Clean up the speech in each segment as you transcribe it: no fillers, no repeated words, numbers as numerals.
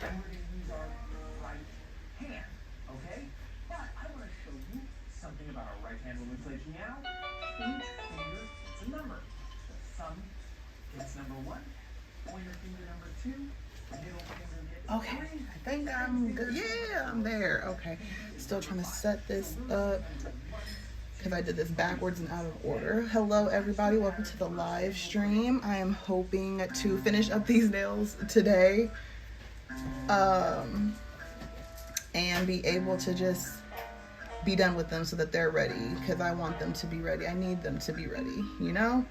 And we're going to use our right hand, okay? But I want to show you something about our right hand when we play piano. Each finger gets a number. The thumb gets number 1, pointer finger number 2, middle finger gets Okay, 3. I think I'm good. Yeah, I'm there. Okay, still trying to set this up because I did this backwards and out of order. Hello, everybody. Welcome to the live stream. I am hoping to finish up these nails today and be able to just be done with them so that they're ready, because I want them to be ready. I need them to be ready, you know?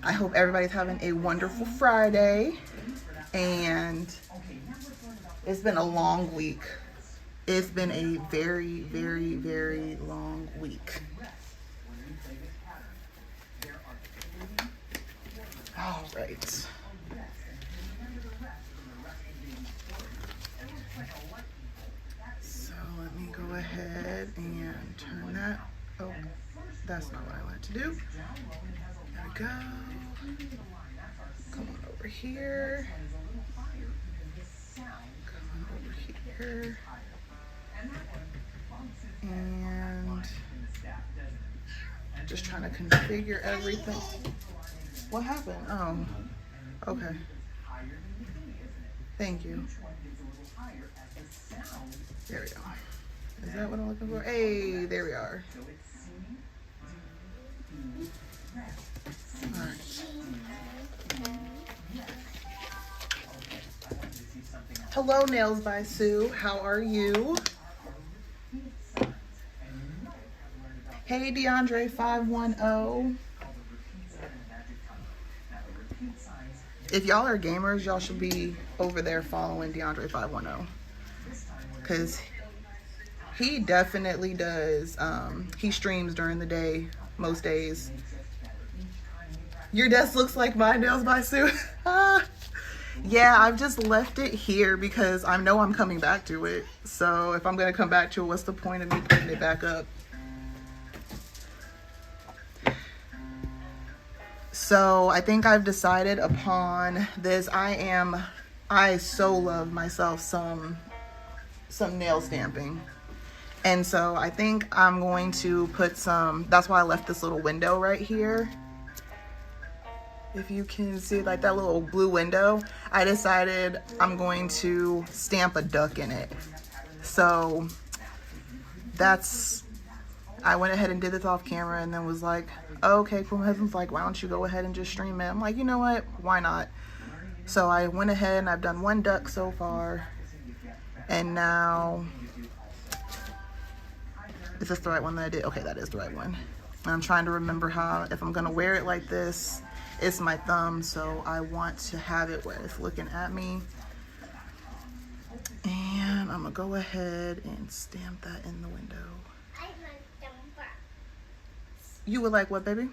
I hope everybody's having a wonderful Friday, and it's been a long week. It's been a very, very, very long week. All right. So let me go ahead and turn that. Oh, that's not what I wanted to do. There we go. Come on over here. Come on over here. And just trying to configure everything. What happened? Oh, okay. Thank you. There we go. Is that what I'm looking for? Hey, there we are. All right. Hello, Nails by Sue. How are you? Hey, DeAndre 510. If y'all are gamers, y'all should be over there following DeAndre 510. Because he definitely does. He streams during the day, most days. Your desk looks like my Nails by Sue. Yeah, I've just left it here because I know I'm coming back to it. So if I'm going to come back to it, what's the point of me putting it back up? So I think I've decided upon this. I so love myself some nail stamping. And so I think I'm going to put some, that's why I left this little window right here. If you can see like that little blue window, I decided I'm going to stamp a duck in it. So I went ahead and did this off camera and then was like, oh, okay, cool. My husband's like, why don't you go ahead and just stream it? I'm like, you know what? Why not? So I went ahead and I've done one duck so far. And now, is this the right one that I did? Okay, that is the right one. And I'm trying to remember how, if I'm gonna wear it like this, it's my thumb, so I want to have it where it's looking at me. And I'm gonna go ahead and stamp that in the window. You would like what, baby?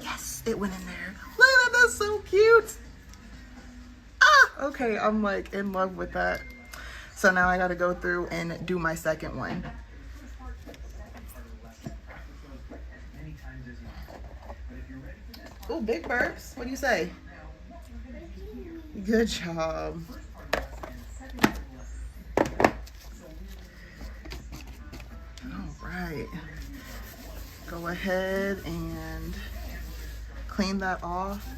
Yes, it went in there. Look at that, that's so cute. Ah, okay, I'm like in love with that. So now I gotta go through and do my second one. Oh, big burps. What do you say? Good job. All right. Go ahead and clean that off.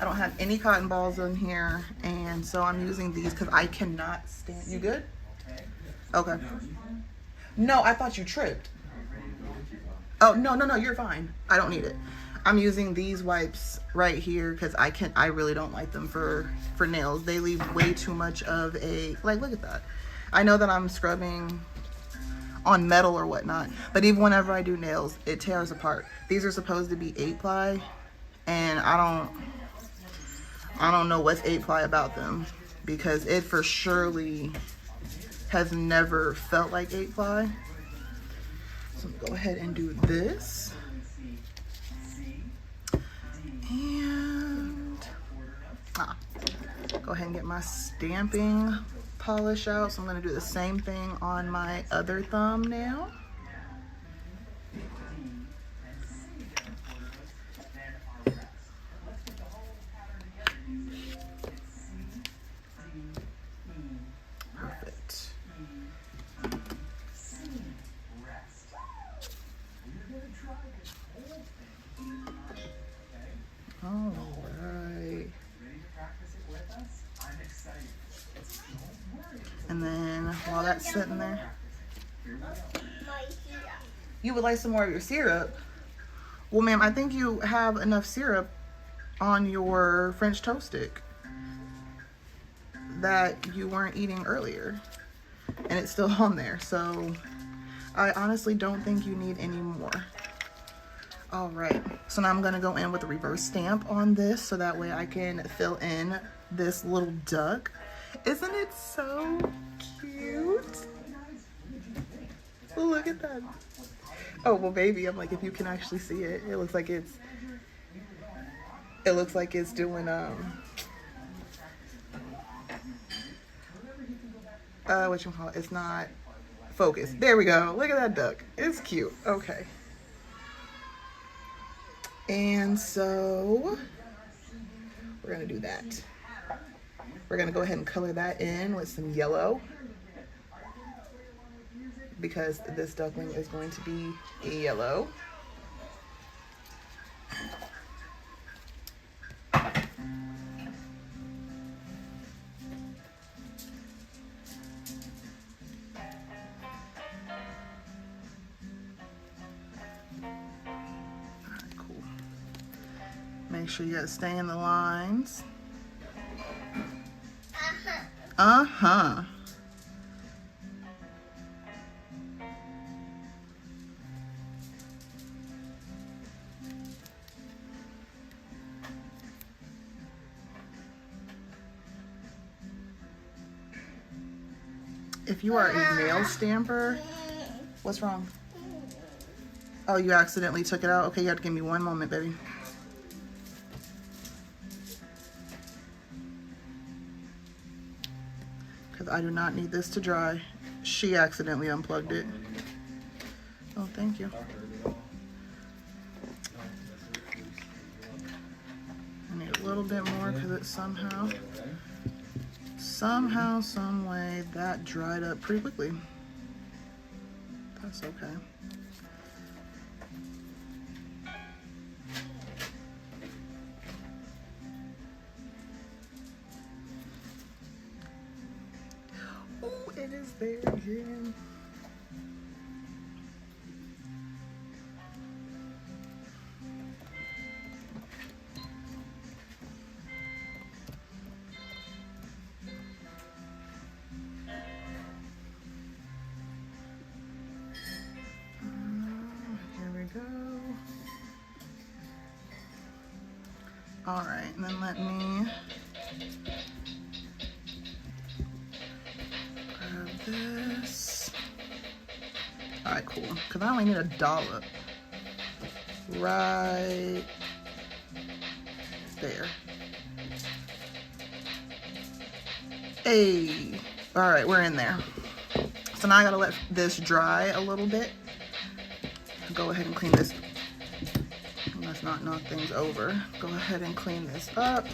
I don't have any cotton balls in here, and so I'm using these because I cannot stand. You good? Okay. No, I thought you tripped. Oh, no, you're fine. I don't need it. I'm using these wipes right here because I really don't like them for nails. They leave way too much of a, like, look at that. I know that I'm scrubbing on metal or whatnot, but even whenever I do nails, it tears apart. These are supposed to be 8-ply, and I don't know what's 8-ply about them, because it for surely has never felt like 8-ply. So I'm gonna go ahead and do this. And go ahead and get my stamping polish out. So I'm going to do the same thing on my other thumbnail. try this whole thing, okay? All right. Ready to practice it with us? I'm excited. Don't worry. And then while that's sitting there, Here we go. you would like some more of your syrup. Well, ma'am, I think you have enough syrup on your French toast stick that you weren't eating earlier. And it's still on there. So I honestly don't think you need any more. All right. So now I'm going to go in with a reverse stamp on this so that way I can fill in this little duck. Isn't it so cute? Look at that. Oh, well, baby, I'm like, if you can actually see it, it looks like it's doing, whatchamacallit, it's not focused. There we go. Look at that duck. It's cute. Okay. And so we're going to do that. We're going to go ahead and color that in with some yellow, because this duckling is going to be yellow. Alright, cool. Make sure you gotta stay in the lines. Uh-huh. If you are a nail stamper, what's wrong? Oh, you accidentally took it out? Okay, you have to give me one moment, baby. Because I do not need this to dry. She accidentally unplugged it. Oh, thank you. I need a little bit more because it somehow, some way, that dried up pretty quickly. That's okay. Oh, it is there again. Here we go. All right, and then let me grab this. All right, cool. Because I only need a dollop right there. Hey, all right, we're in there. So now I gotta let this dry a little bit. Go ahead and clean this. Let's not knock things over. Go ahead and clean this up.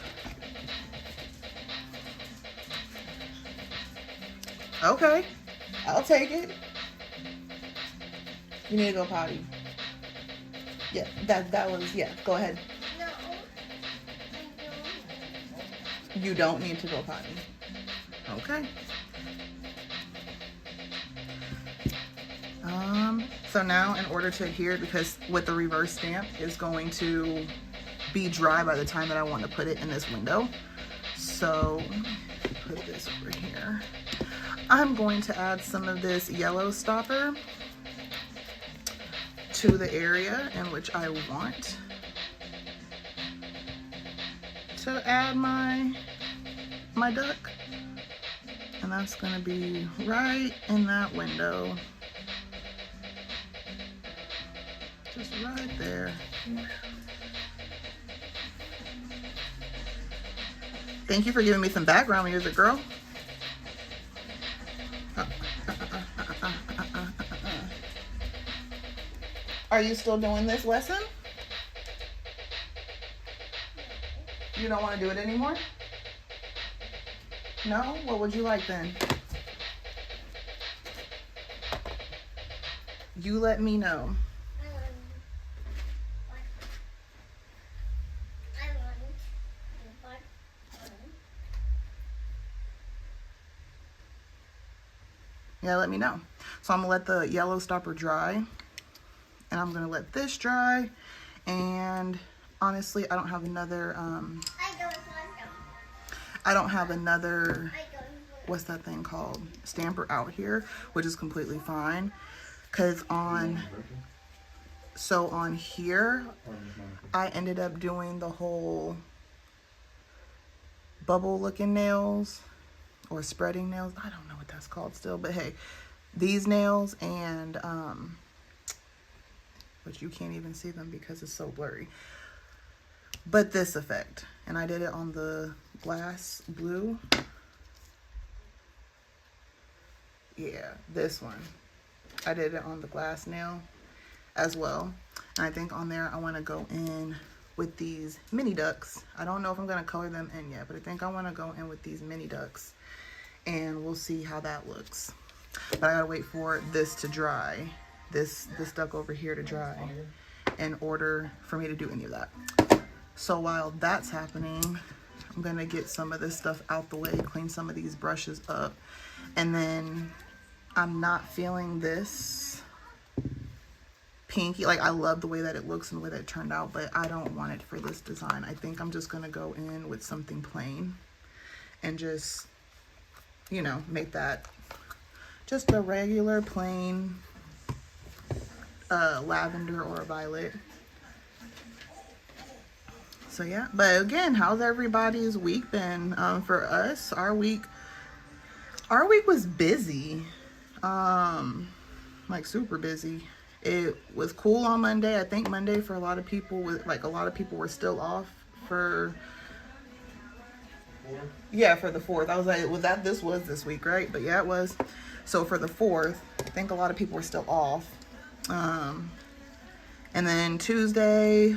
Okay, I'll take it. You need to go potty. Yeah, that was, yeah, go ahead. No, You don't need to go potty. Okay. So now in order to adhere, because with the reverse stamp is going to be dry by the time that I want to put it in this window. So put this over here. I'm going to add some of this yellow stopper to the area in which I want to add my duck. And that's going to be right in that window. Just right there. Thank you for giving me some background music, girl. Are you still doing this lesson? You don't want to do it anymore? No? What would you like then? You let me know. yeah, let me know. So I'm gonna let the yellow stopper dry, and I'm gonna let this dry. And honestly, I don't have another what's that thing called, stamper out here, which is completely fine, because on here I ended up doing the whole bubble looking nails or spreading nails. I don't know what that's called still, but hey, these nails, and but you can't even see them because it's so blurry, but this effect, and I did it on the glass blue. Yeah, this one I did it on the glass nail as well. And I think on there I want to go in with these mini ducks. I don't know if I'm going to color them in yet, but I think I want to go in with these mini ducks, and we'll see how that looks. But I gotta wait for this to dry, this duck over here to dry, in order for me to do any of that. So while that's happening, I'm gonna get some of this stuff out the way, clean some of these brushes up, and then I'm not feeling this pinky. Like, I love the way that it looks and the way that it turned out, but I don't want it for this design. I think I'm just gonna go in with something plain and just, you know, make that just a regular plain lavender or violet. So yeah, but again, how's everybody's week been? For us, our week was busy, like super busy. It was cool on Monday. I think Monday for a lot of people was like, a lot of people were still off for, yeah, for the 4th. I was like, this was this week, right? But yeah, it was. So for the 4th, I think a lot of people were still off. And then Tuesday,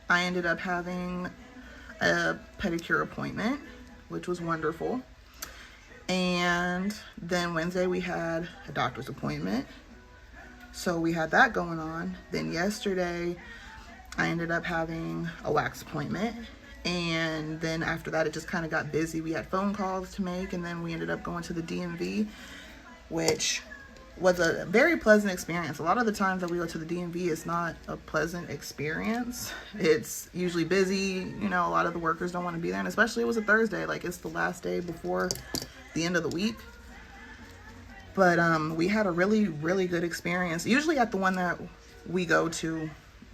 I ended up having a pedicure appointment, which was wonderful. And then Wednesday we had a doctor's appointment. So we had that going on. Then yesterday, I ended up having a wax appointment. And then after that, it just kind of got busy. We had phone calls to make, and then we ended up going to the DMV, which was a very pleasant experience. A lot of the times that we go to the DMV, it's not a pleasant experience. It's usually busy. You know, a lot of the workers don't want to be there, and especially it was a Thursday. Like, it's the last day before the end of the week. But we had a really, really good experience. Usually at the one that we go to,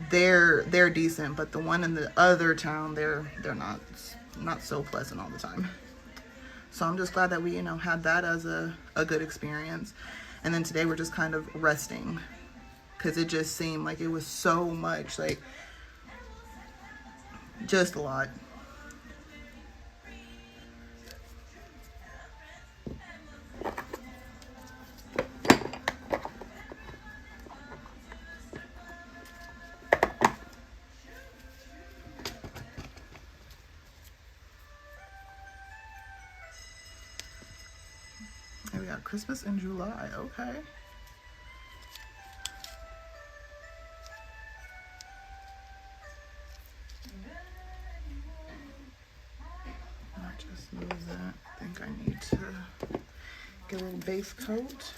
they're decent, but the one in the other town, they're not so pleasant all the time. So I'm just glad that we, you know, had that as a good experience. And then today we're just kind of resting, because it just seemed like it was so much, like, just a lot. And we got Christmas in July, okay. I'll just move that. I think I need to get a little base coat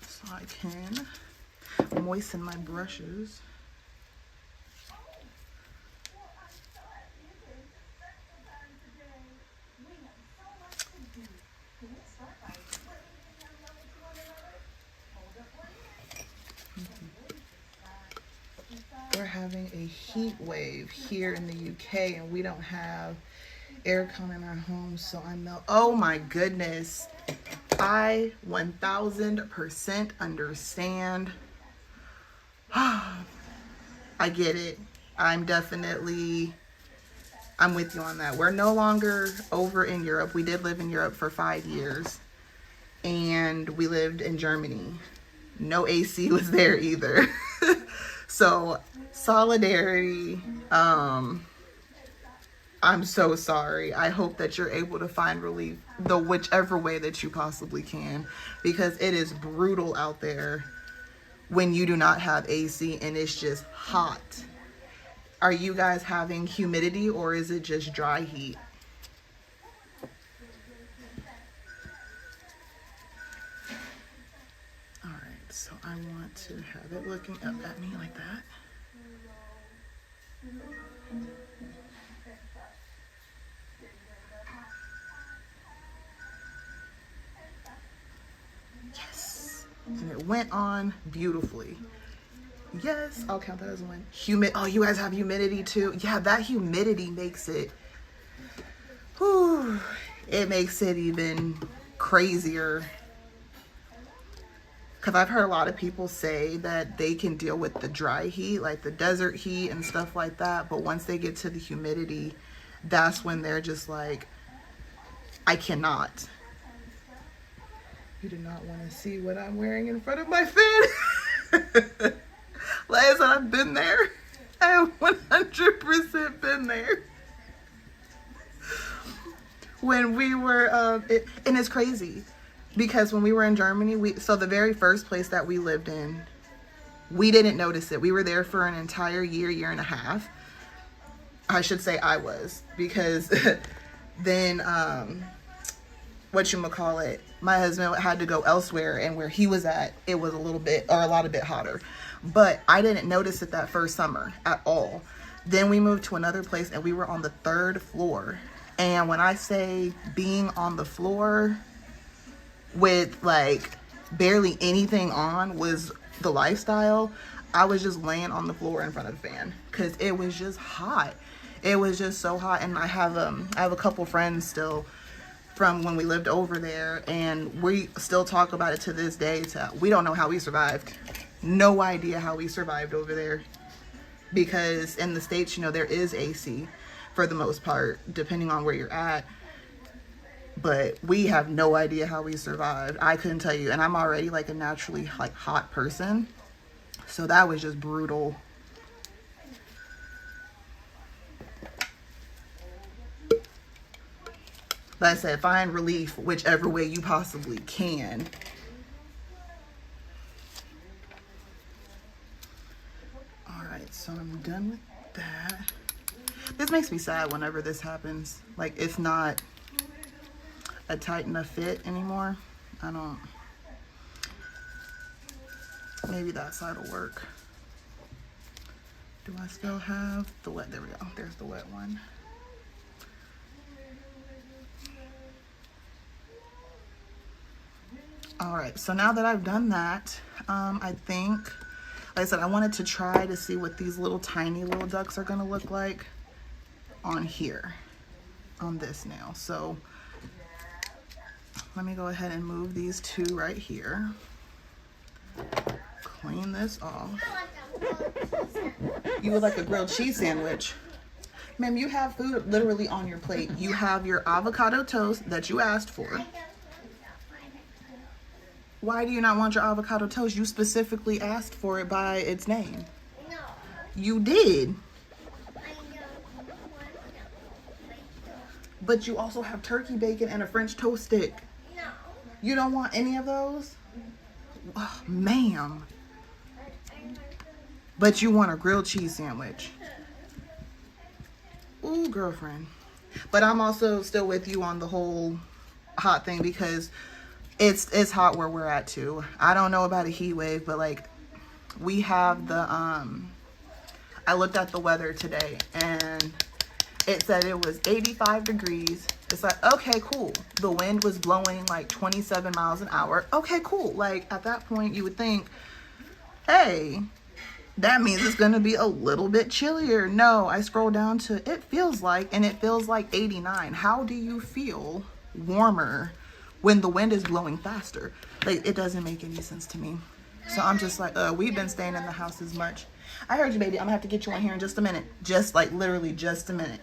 so I can moisten my brushes. We're having a heat wave here in the UK, and we don't have aircon in our home, so I melt. Oh my goodness. I 1000% understand. I get it. I'm with you on that. We're no longer over in Europe. We did live in Europe for 5 years, and we lived in Germany. No AC was there either. So solidarity. I'm so sorry. I hope that you're able to find relief the whichever way that you possibly can, because it is brutal out there when you do not have AC and it's just hot. Are you guys having humidity, or is it just dry heat? want to have it looking up at me like that. Yes. And it went on beautifully. Yes, I'll count that as one. Oh, you guys have humidity too? Yeah, that humidity makes it, whew, it makes it even crazier. Because I've heard a lot of people say that they can deal with the dry heat, like the desert heat and stuff like that. But once they get to the humidity, that's when they're just like, I cannot. You do not want to see what I'm wearing in front of my fan. Like I said, I've been there. I have 100% been there. When we were, and it's crazy because when we were in Germany, so the very first place that we lived in, we didn't notice it. We were there for an entire year and a half. I should say I was, because then, whatchamacallit, my husband had to go elsewhere, and where he was at, it was a lot bit hotter. But I didn't notice it that first summer at all. Then we moved to another place, and we were on the 3rd floor. And when I say being on the floor with like barely anything on was the lifestyle, I was just laying on the floor in front of the fan because it was just hot. It was just so hot. And I have a couple friends still from when we lived over there, and we still talk about it to this day. We don't know how we survived. No idea how we survived over there, because in the States, there is AC for the most part, depending on where you're at. But we have no idea how we survived. I couldn't tell you. And I'm already like a naturally like hot person. So that was just brutal. But I said, find relief whichever way you possibly can. All right, so I'm done with that. This makes me sad whenever this happens. Like, it's not a tight enough fit anymore. Maybe that side will work. Do I still have the wet? There we go. There's the wet one. All right, so now that I've done that, I think, like I said, I wanted to try to see what these little tiny little ducks are gonna look like on here, on this nail. So let me go ahead and move these two right here. Clean this off. You would like a grilled cheese sandwich? Ma'am, you have food literally on your plate. You have your avocado toast that you asked for. Why do you not want your avocado toast? You specifically asked for it by its name. No. You did. But you also have turkey bacon and a French toast stick. No. You don't want any of those? Oh, ma'am. But you want a grilled cheese sandwich. Ooh, girlfriend. But I'm also still with you on the whole hot thing, because it's hot where we're at too. I don't know about a heat wave, but like we have the I looked at the weather today and it said it was 85 degrees. It's like, okay, cool. The wind was blowing like 27 miles an hour. Okay, cool. Like at that point you would think, hey, that means it's gonna be a little bit chillier. No, I scroll down to it feels like 89. How do you feel warmer when the wind is blowing faster? Like, it doesn't make any sense to me. So I'm just like, we've been staying in the house as much. I heard you, baby. I'm gonna have to get you on here in just a minute. Just like literally just a minute.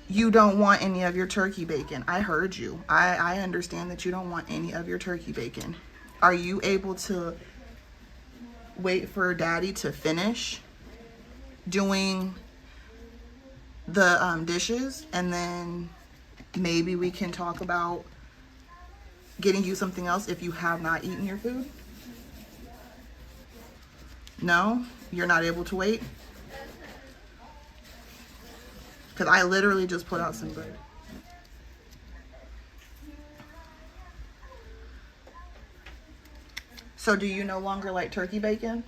You don't want any of your turkey bacon. I heard you. I understand that you don't want any of your turkey bacon. Are you able to wait for daddy to finish doing the dishes, and then maybe we can talk about getting you something else if you have not eaten your food? No? You're not able to wait? Because I literally just put out some bread. So do you no longer like turkey bacon?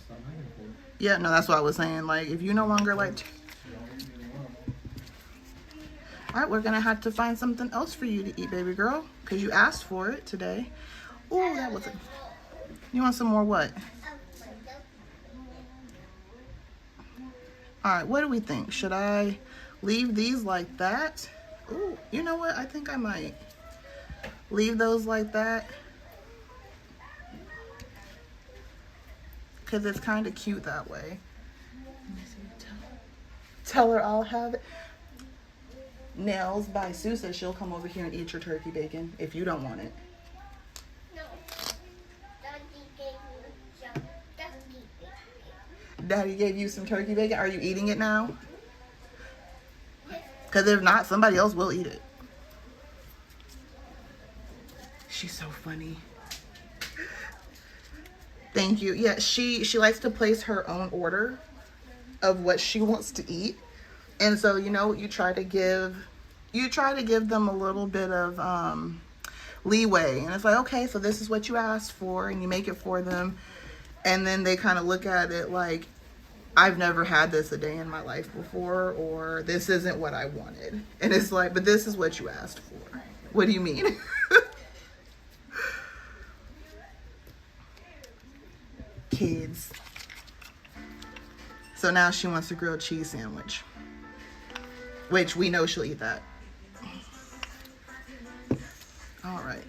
Stop making for it. Yeah, no, that's what I was saying. Like, if you no longer like... All right, we're going to have to find something else for you to eat, baby girl. Because you asked for it today. Oh, that wasn't... You want some more what? All right, what do we think? Should I leave these like that? Ooh, you know what? I think I might leave those like that. Because it's kind of cute that way. Tell her I'll have it. Nails by Sue says she'll come over here and eat your turkey bacon if you don't want it. No. Daddy gave me some turkey bacon. Daddy gave you some turkey bacon. Are you eating it now? Because if not, somebody else will eat it. She's so funny. Thank you. Yeah, she likes to place her own order of what she wants to eat. And so, you know, you try to give them a little bit of leeway. And it's like, okay, so this is what you asked for, and you make it for them. And then they kind of look at it like, I've never had this a day in my life before, or this isn't what I wanted. And it's like, but this is what you asked for. What do you mean? Kids. So now she wants a grilled cheese sandwich, which we know she'll eat that. All right.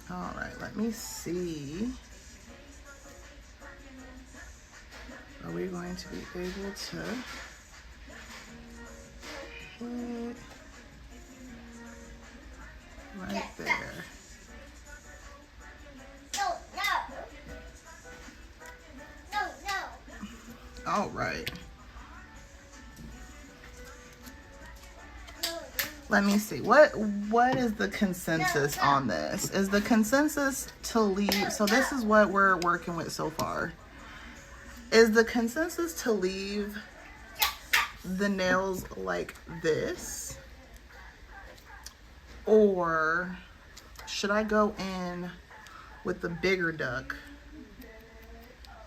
All right, let me see. Are we going to be able to hit right there? No. All right. Let me see. What is the consensus on this? Is the consensus to leave? So this is what we're working with so far. Is the consensus to leave the nails like this? Or should I go in with the bigger duck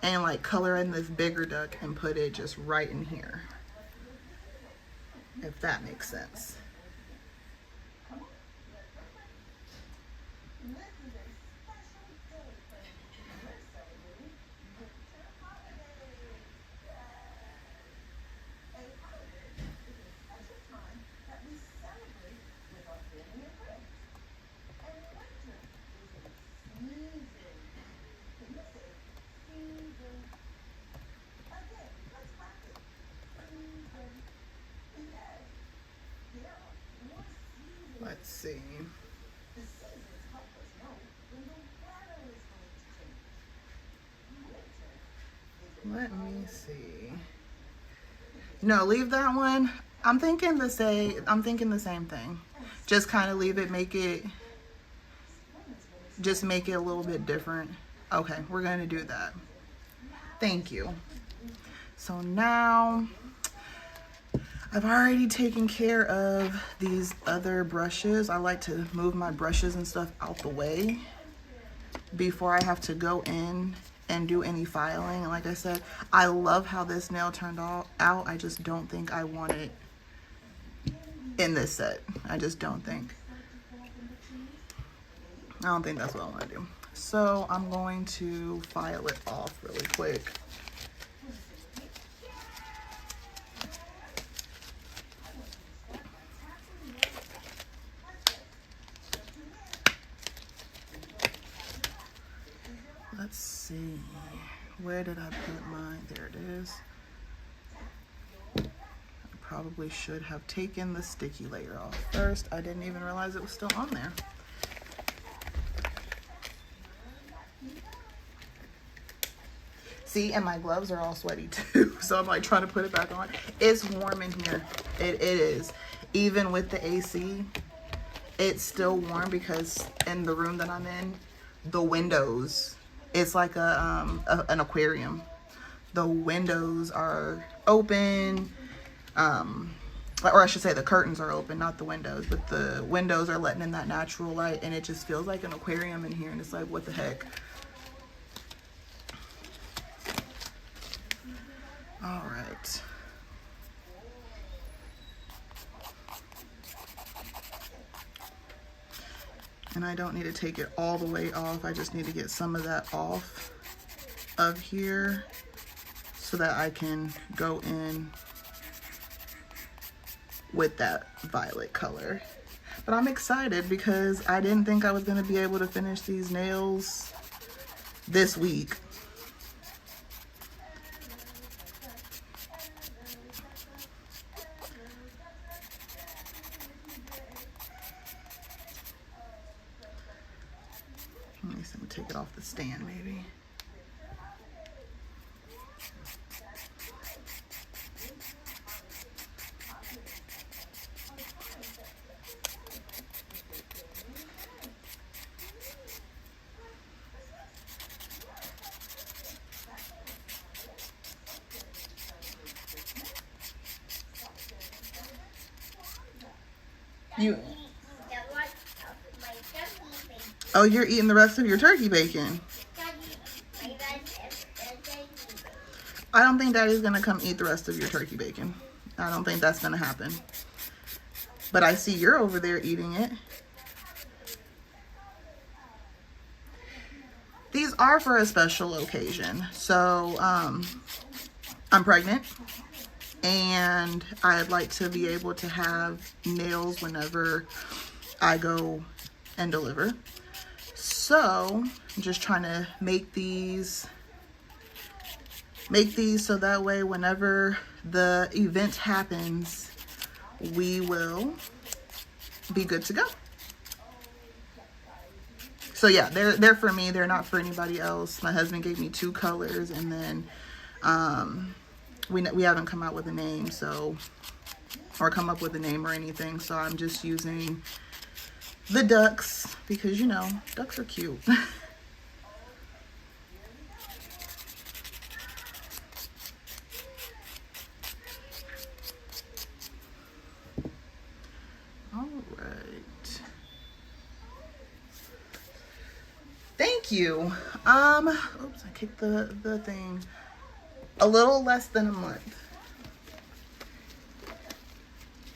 and like color in this bigger duck and put it just right in here? If that makes sense. Let's see. Let me see. No, leave that one. I'm thinking the same thing. Just kind of leave it, just make it a little bit different. Okay, we're gonna do that. Thank you. So now I've already taken care of these other brushes. I like to move my brushes and stuff out the way before I have to go in and do any filing. And like I said, I love how this nail turned out. I just don't think I want it in this set. I don't think that's what I want to do. So I'm going to file it off really quick. Let's see, where did I put mine? There it is. I probably should have taken the sticky layer off first. I didn't even realize it was still on there. See, and my gloves are all sweaty too, so I'm like trying to put it back on. It's warm in here. It is. Even with the AC, it's still warm because in the room that I'm in, the windows, it's like an aquarium. The windows are open or I should say the curtains are open, not the windows, but the windows are letting in that natural light, and it just feels like an aquarium in here, and it's like, what the heck? All right. And I don't need to take it all the way off. I just need to get some of that off of here so that I can go in with that violet color. But I'm excited because I didn't think I was going to be able to finish these nails this week. Let me see, I'm gonna take it off the stand maybe. You, oh, you're eating the rest of your turkey bacon. I don't think Daddy's gonna come eat the rest of your turkey bacon. I don't think that's gonna happen. But I see you're over there eating it. These are for a special occasion. So, I'm pregnant. And I'd like to be able to have nails whenever I go and deliver. So I'm just trying to make these so that way whenever the event happens, we will be good to go. So yeah, they're for me. They're not for anybody else. My husband gave me 2 colors, and then we haven't come out with a name, so, or come up with a name or anything. So I'm just using the ducks because, you know, ducks are cute. All right. Thank you. Oops, I kicked the thing. A little less than a month.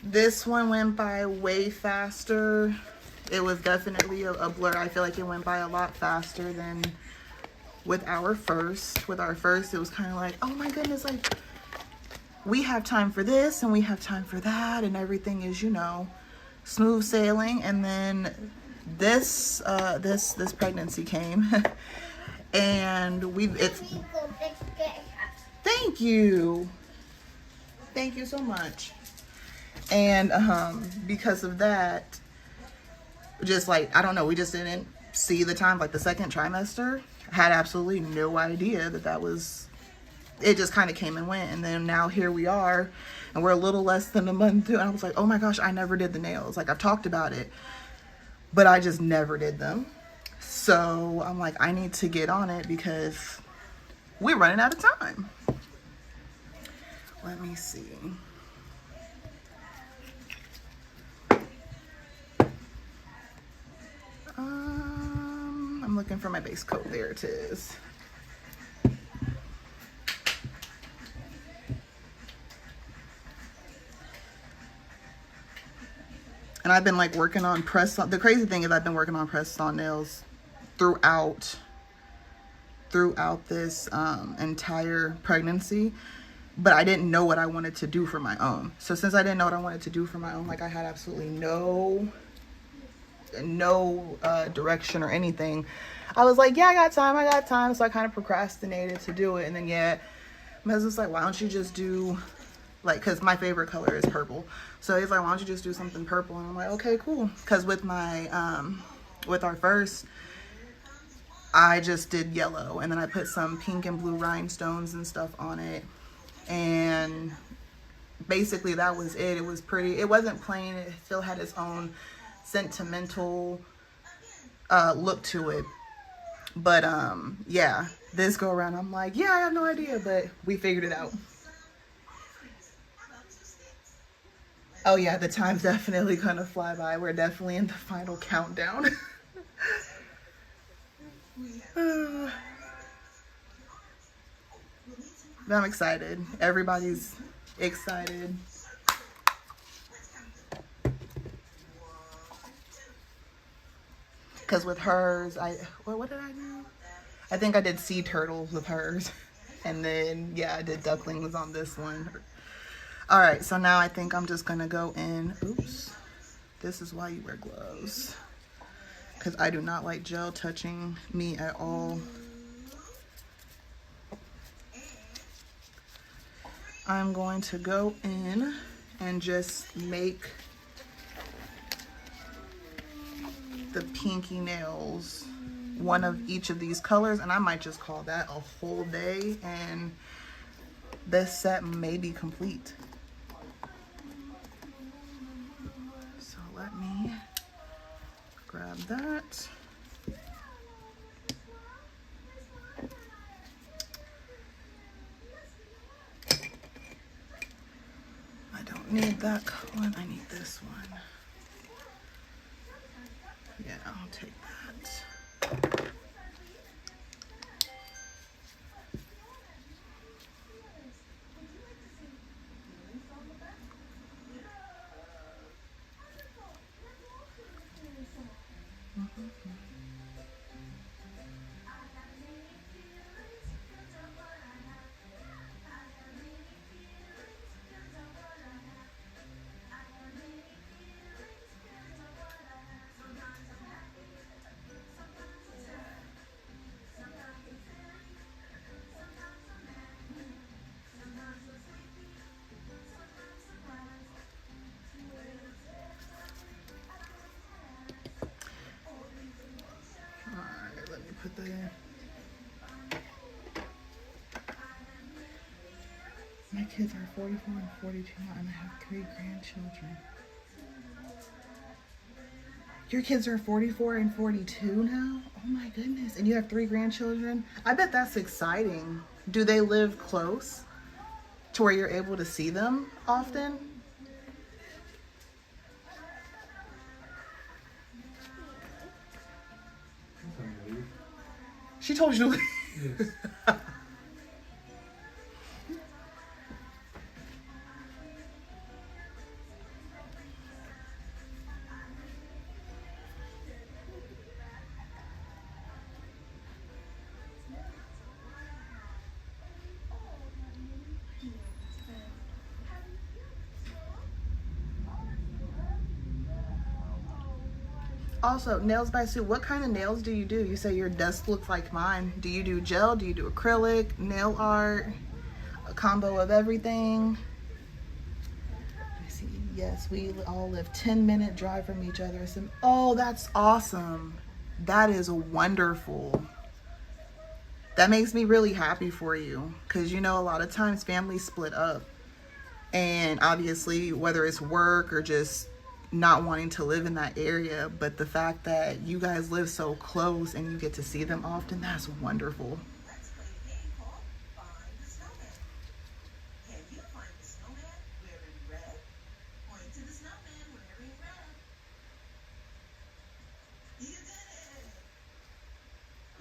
This one went by way faster. It was definitely a blur. I feel like it went by a lot faster than with our first. With our first, it was kind of like, oh my goodness, like we have time for this and we have time for that, and everything is, you know, smooth sailing. And then this pregnancy came, and thank you so much. And because of that, just like, I don't know, we just didn't see the time. Like the second trimester, had absolutely no idea that was, it just kind of came and went. And then now here we are, and we're a little less than a month through, and I was like, oh my gosh, I never did the nails. Like, I've talked about it, but I just never did them. So I'm like, I need to get on it because we're running out of time. Let me see. I'm looking for my base coat. There it is. And I've been like working on press-on. The crazy thing is I've been working on press-on nails throughout this entire pregnancy, but I didn't know what I wanted to do for my own. So since I didn't know what I wanted to do for my own, like I had absolutely no direction or anything. I was like, yeah, I got time. So I kind of procrastinated to do it. And then, yeah, my husband's like, why don't you just do, like, because my favorite color is purple. So he's like, why don't you just do something purple? And I'm like, okay, cool. Because with my, with our first, I just did yellow. And then I put some pink and blue rhinestones and stuff on it. And basically that was it. It was pretty, it wasn't plain. It still had its own sentimental look to it. But yeah, this go around, I'm like, yeah, I have no idea, but we figured it out. Oh yeah, the time's definitely gonna fly by. We're definitely in the final countdown. But I'm excited. Everybody's excited. Because with hers, what did I do? I think I did sea turtles with hers. And then, yeah, I did ducklings on this one. All right, so now I think I'm just gonna go in. Oops. This is why you wear gloves. Because I do not like gel touching me at all. I'm going to go in and just make the pinky nails one of each of these colors, and I might just call that a whole day, and this set may be complete. So let me grab that. I don't need that one, I need this one. Yeah, I'll take that. Alright, let me put that in. My kids are 44 and 42 and I have 3 grandchildren. Your kids are 44 and 42 now? Oh my goodness. And you have 3 grandchildren? I bet that's exciting. Do they live close to where you're able to see them often? She told you to leave. Yes. Also, Nails by Sue, what kind of nails do you do? You say your desk looks like mine. Do you do gel? Do you do acrylic, nail art, a combo of everything? I see. Yes, we all live 10-minute drive from each other. Oh, that's awesome. That is wonderful. That makes me really happy for you because, you know, a lot of times families split up. And obviously, whether it's work or just not wanting to live in that area, but the fact that you guys live so close and you get to see them often, that's wonderful. Let's play a game called Find the Snowman. Can you find the snowman wearing red? Point to the snowman wearing red. You did it!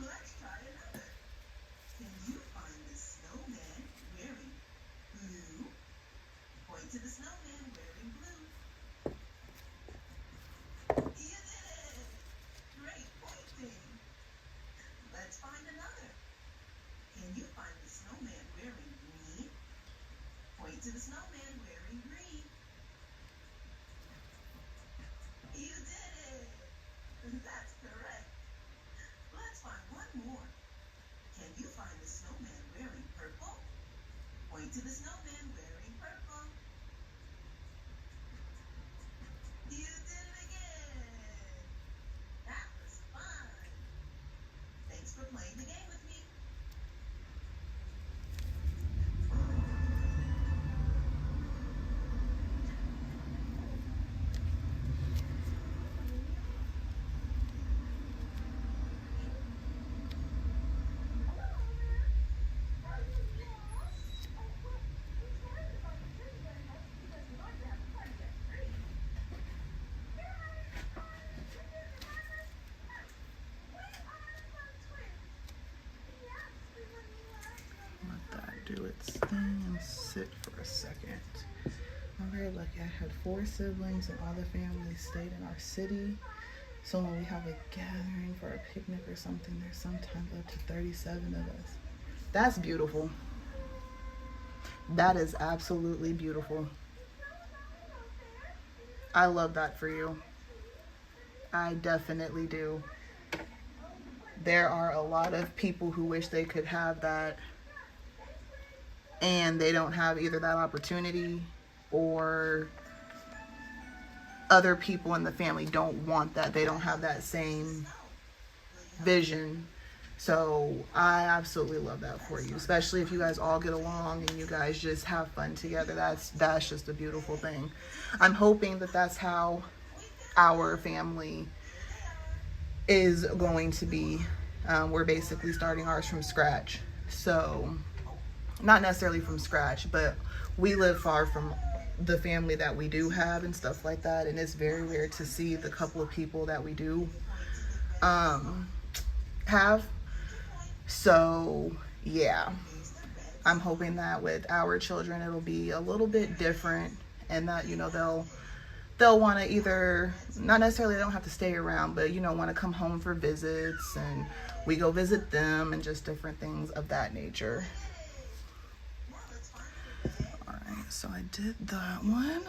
Let's try another. Can you find the snowman wearing blue? Point to the snowman wearing blue. You did it! Great pointing! Let's find another. a second. I'm very lucky. I had 4 siblings and all the families stayed in our city. So when we have a gathering for a picnic or something, there's sometimes up to 37 of us. That's beautiful. That is absolutely beautiful. I love that for you. I definitely do. There are a lot of people who wish they could have that, and they don't have either that opportunity, or other people in the family don't want that. They don't have that same vision. So I absolutely love that for you, especially if you guys all get along and you guys just have fun together. That's just a beautiful thing. I'm hoping that that's how our family is going to be. We're basically starting ours from scratch. So not necessarily from scratch, but we live far from the family that we do have and stuff like that, and it's very rare to see the couple of people that we do have. So yeah, I'm hoping that with our children it'll be a little bit different, and that, you know, they'll want to either, not necessarily they don't have to stay around, but, you know, want to come home for visits and we go visit them and just different things of that nature. All right, so I did that one.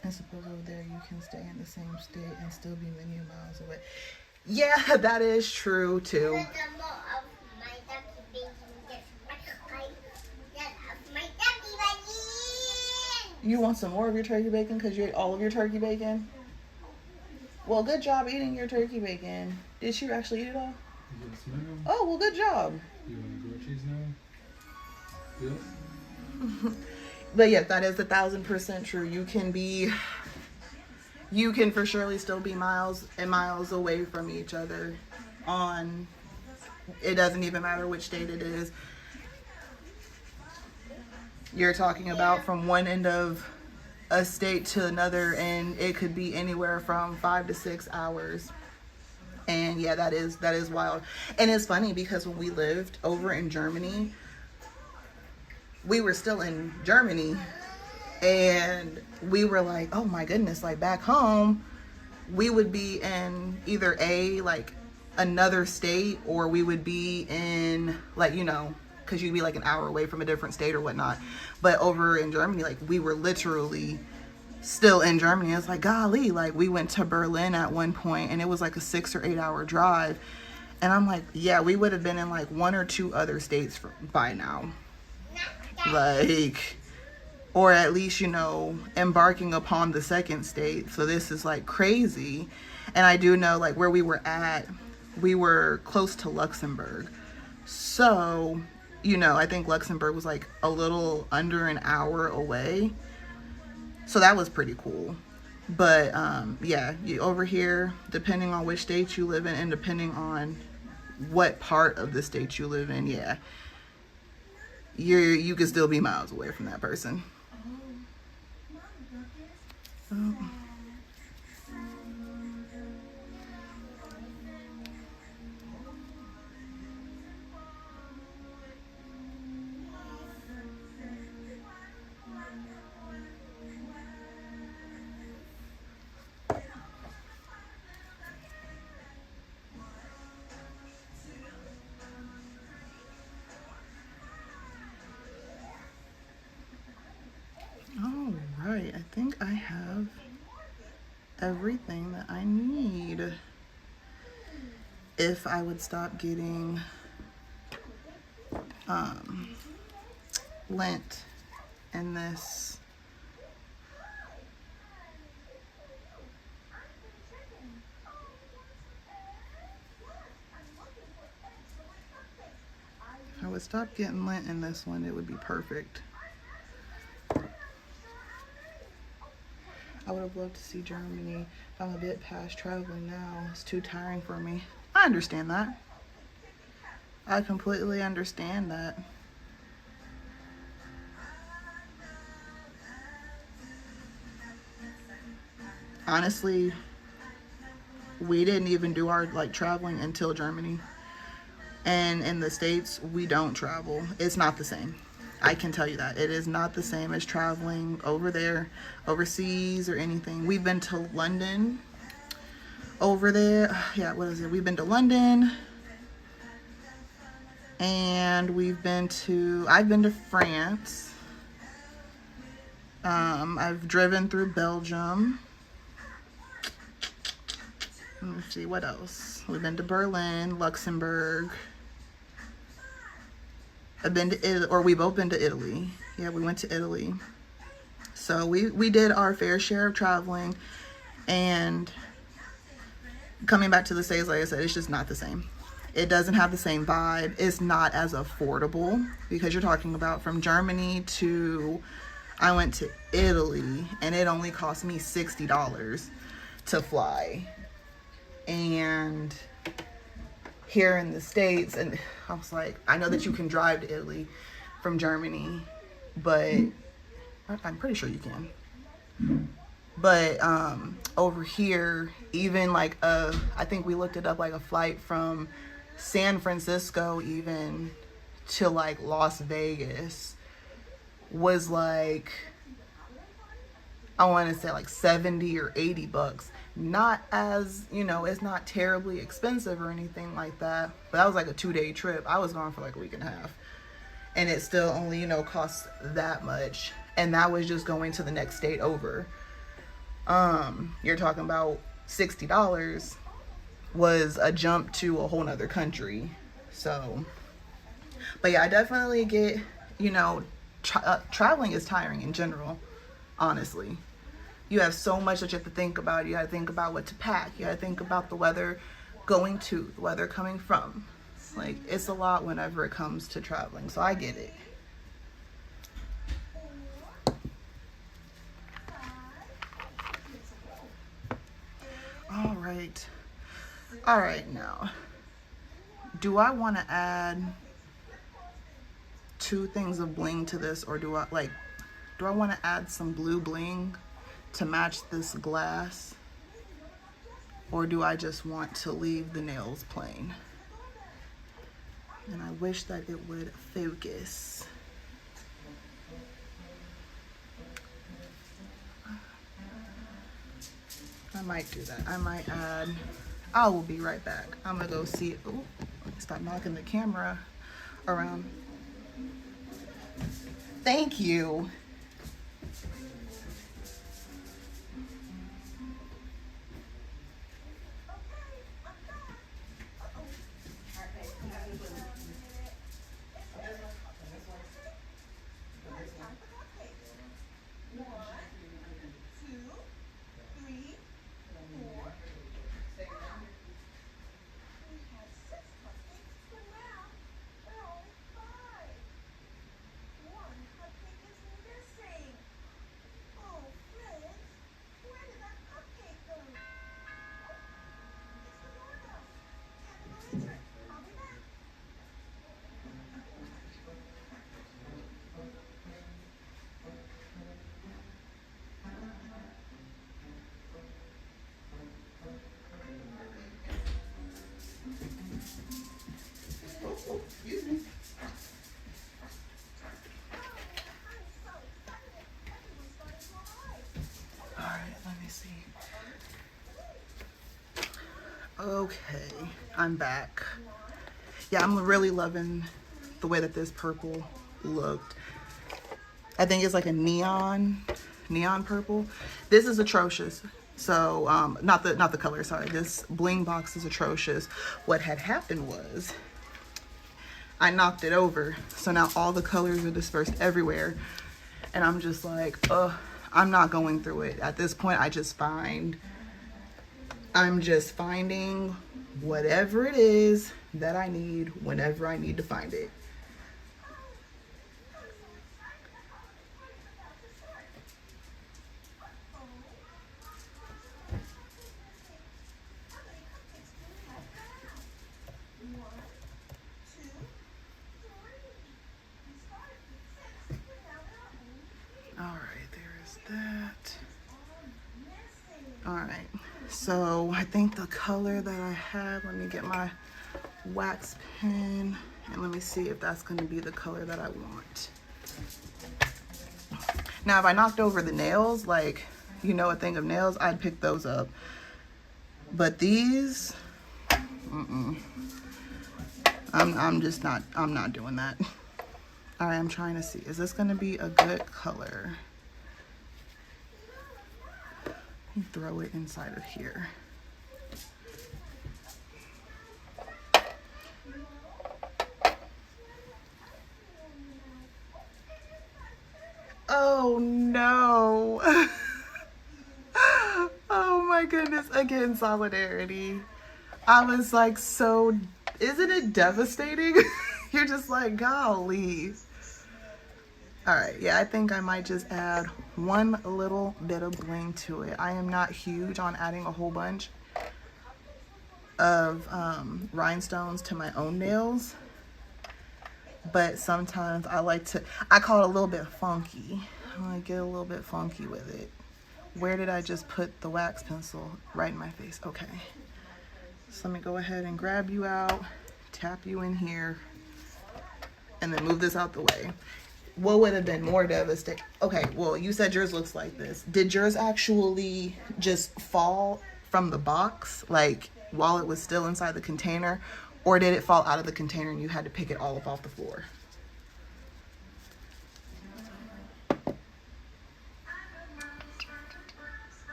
I suppose over there you can stay in the same state and still be many miles away. Yeah, that is true too. You want some more of your turkey bacon because you ate all of your turkey bacon? Well, good job eating your turkey bacon. Did she actually eat it all? Yes, ma'am. Oh, well, good job. You want to go cheese now? Yes. But yeah, that is 1,000% true. You can for surely still be miles and miles away from each other on, it doesn't even matter which state it is. You're talking about from one end of a state to another, and it could be anywhere from 5 to 6 hours. And yeah, that is wild. And it's funny because when we lived over in Germany, we were still in Germany, and we were like, oh my goodness, like back home, we would be in either like another state, or we would be in, like, you know, because you'd be like an hour away from a different state or whatnot. But over in Germany, like, we were literally still in Germany. It's like, golly, like, we went to Berlin at one point and it was like a 6 or 8 hour drive. And I'm like, yeah, we would have been in like 1 or 2 other states by now. Like, or at least, you know, embarking upon the second state. So this is like crazy. And I do know, like, where we were at, we were close to Luxembourg. So, you know, I think Luxembourg was like a little under an hour away. So that was pretty cool. But yeah, over here, depending on which state you live in and depending on what part of the state you live in, yeah, you can still be miles away from that person. Oh. think I have everything that I need. If I would stop getting lint in this. If I would stop getting lint in this one, it would be perfect. I would have loved to see Germany. I'm a bit past traveling now. It's too tiring for me. I understand that. I completely understand that. Honestly, we didn't even do our traveling until Germany. And in the States, we don't travel. It's not the same. I can tell you that. It is not the same as traveling over there, overseas or anything. We've been to London over there. Yeah, what is it? We've been to London. And I've been to France. I've driven through Belgium. Let me see, what else? We've been to Berlin, Luxembourg. I've been to Italy, or we both been to Italy. Yeah, we went to Italy. So we did our fair share of traveling, and coming back to the States, like I said, it's just not the same. It doesn't have the same vibe. It's not as affordable, because you're talking about from Germany to, I went to Italy, and it only cost me $60 to fly. And here in the States, and I was like, I know that you can drive to Italy from Germany, but I'm pretty sure you can. But over here, even I think we looked it up, like a flight from San Francisco even to Las Vegas was I want to say $70 or $80. Not as, it's not terribly expensive or anything like that, but that was a 2-day trip. I was gone for a week and a half, and it still only, cost that much. And that was just going to the next state over. You're talking about $60 was a jump to a whole nother country. So, but yeah, I definitely get, traveling is tiring in general, honestly. You have so much that you have to think about. You got to think about what to pack. You got to think about the weather going to, the weather coming from. It's a lot whenever it comes to traveling. So I get it. All right, now. Do I want to add 2 things of bling to this, or do I want to add some blue bling to match this glass, or do I just want to leave the nails plain? And I wish that it would focus. I might do that. I might add, I will be right back. I'm gonna go see, oh, stop knocking the camera around. Thank you. Excuse me. All right, let me see. Okay, I'm back. Yeah, I'm really loving the way that this purple looked. I think it's like a neon neon purple. This is atrocious. So, not the color, sorry. This bling box is atrocious. What had happened was I knocked it over. So now all the colors are dispersed everywhere. And I'm just like, I'm not going through it. At this point, I'm just finding whatever it is that I need whenever I need to find it. Alright, there's that. Alright, so I think the color that I have, let me get my wax pen and let me see if that's going to be the color that I want. Now, if I knocked over the nails, like, you know, a thing of nails, I'd pick those up. But these, I'm not doing that. All right, I'm trying to see. Is this going to be a good color? Let me throw it inside of here. Oh no. Oh my goodness. Again, solidarity. I was like, so, isn't it devastating? You're just like, golly. All right, yeah, I think I might just add one little bit of bling to it. I am not huge on adding a whole bunch of rhinestones to my own nails, but sometimes I call it a little bit funky. I want to get a little bit funky with it. Where did I just put the wax pencil? Right in my face. Okay. So let me go ahead and grab you out, tap you in here, and then move this out the way. What would have been more devastating? Okay, well, you said yours looks like this. Did yours actually just fall from the box, like while it was still inside the container? Or did it fall out of the container and you had to pick it all up off the floor?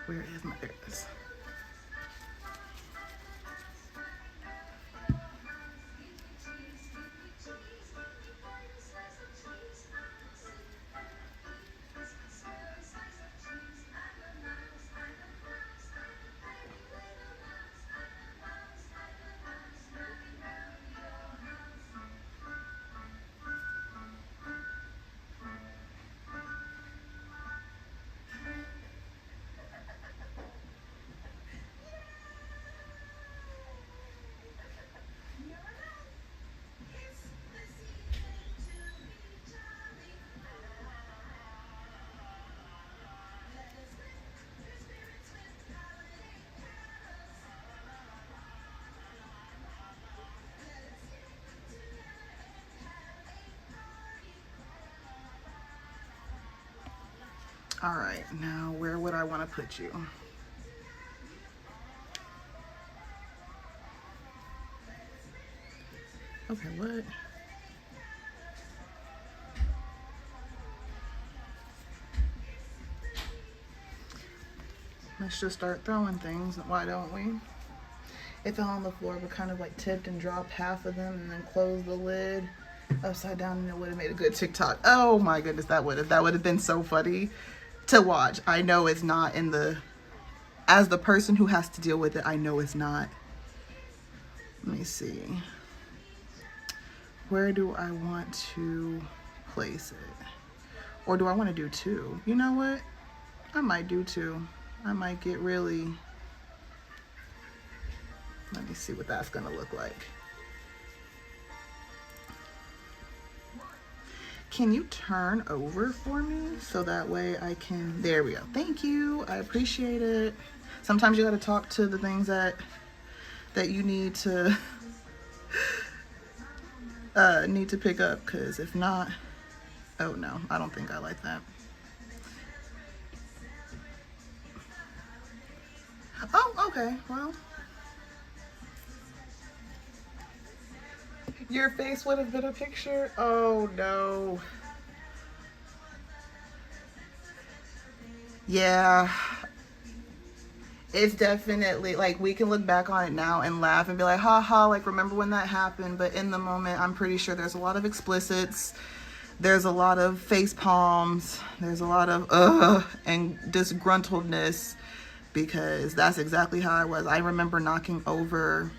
Where is my, there it is. All right, now where would I want to put you? Okay, what? Let's just start throwing things. Why don't we? It fell on the floor, but kind of like tipped and dropped half of them and then closed the lid upside down, and it would have made a good TikTok. Oh my goodness, that would have been so funny to watch. I know it's not in the, as the person who has to deal with it, I know it's not. Let me see. Where do I want to place it? Or do I want to do two? You know what? I might do two. I might get really, let me see what that's gonna look like. Can you turn over for me so that way I can, there we go. Thank you, I appreciate it. Sometimes you gotta talk to the things that you need to pick up, because if not, oh no, I don't think I like that. Oh, okay, well. Your face would have been a picture? Oh no. Yeah, it's definitely like we can look back on it now and laugh and be like, haha, like remember when that happened? But in the moment, I'm pretty sure there's a lot of explicits, there's a lot of face palms, there's a lot of and disgruntledness, because that's exactly how I was. I remember knocking over